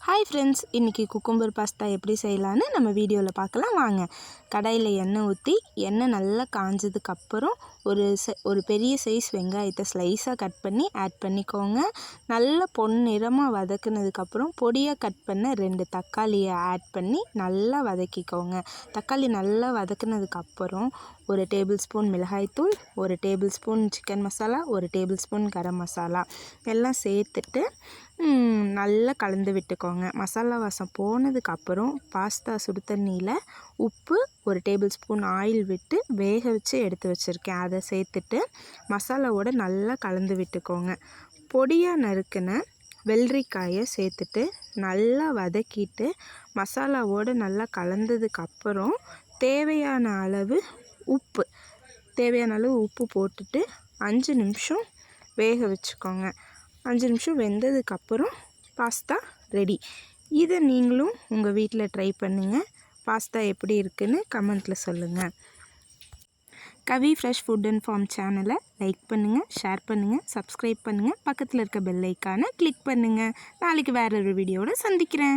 Hi friends, இன்றைக்கி cucumber pasta எப்படி செய்யலான்னு நம்ம வீடியோவில் பார்க்கலாம் வாங்க. கடாயில் எண்ணெய் ஊற்றி எண்ணெய் நல்லா காஞ்சதுக்கப்புறம் ஒரு பெரிய சைஸ் வெங்காயத்தை ஸ்லைஸாக கட் பண்ணி ஆட் பண்ணிக்கோங்க. நல்லா பொன்னிறமாக வதக்குனதுக்கப்புறம் பொடியாக கட் பண்ண 2 தக்காளியை ஆட் பண்ணி நல்லா வதக்கிக்கோங்க. தக்காளி நல்லா வதக்குனதுக்கப்புறம் 1 டேபிள் ஸ்பூன் மிளகாய்த்தூள், 1 tablespoon chicken masala, 1 tablespoon garam masala எல்லாம் சேர்த்துட்டு நல்லா கலந்து விட்டுக்கோங்க. மசாலா வாசம் போனதுக்கப்புறம் பாஸ்தா சுடு தண்ணியில் உப்பு, 1 டேபிள் ஸ்பூன் ஆயில் விட்டு வேக வச்சு எடுத்து வச்சுருக்கேன். அதை சேர்த்துட்டு மசாலாவோடு நல்லா கலந்து விட்டுக்கோங்க. பொடியாக நறுக்கின வெள்ளரிக்காயை சேர்த்துட்டு நல்லா வதக்கிட்டு மசாலாவோடு நல்லா கலந்ததுக்கப்புறம் தேவையான அளவு உப்பு போட்டுட்டு 5 நிமிஷம் வேக வச்சுக்கோங்க. 5 நிமிஷம் வெந்ததுக்கப்புறம் பாஸ்தா ரெடி. இதை நீங்களும் உங்கள் வீட்டில் ட்ரை பண்ணுங்கள். பாஸ்தா எப்படி இருக்குன்னு கமெண்ட்டில் சொல்லுங்கள். கவி ஃப்ரெஷ் ஃபுட் அண்ட் ஃபார்ம் சேனலை லைக் பண்ணுங்கள், ஷேர் பண்ணுங்கள், சப்ஸ்கிரைப் பண்ணுங்கள், பக்கத்தில் இருக்க பெல் ஐக்கானை கிளிக் பண்ணுங்கள். நாளைக்கு வேறு ஒரு வீடியோவோட சந்திக்கிறேன்.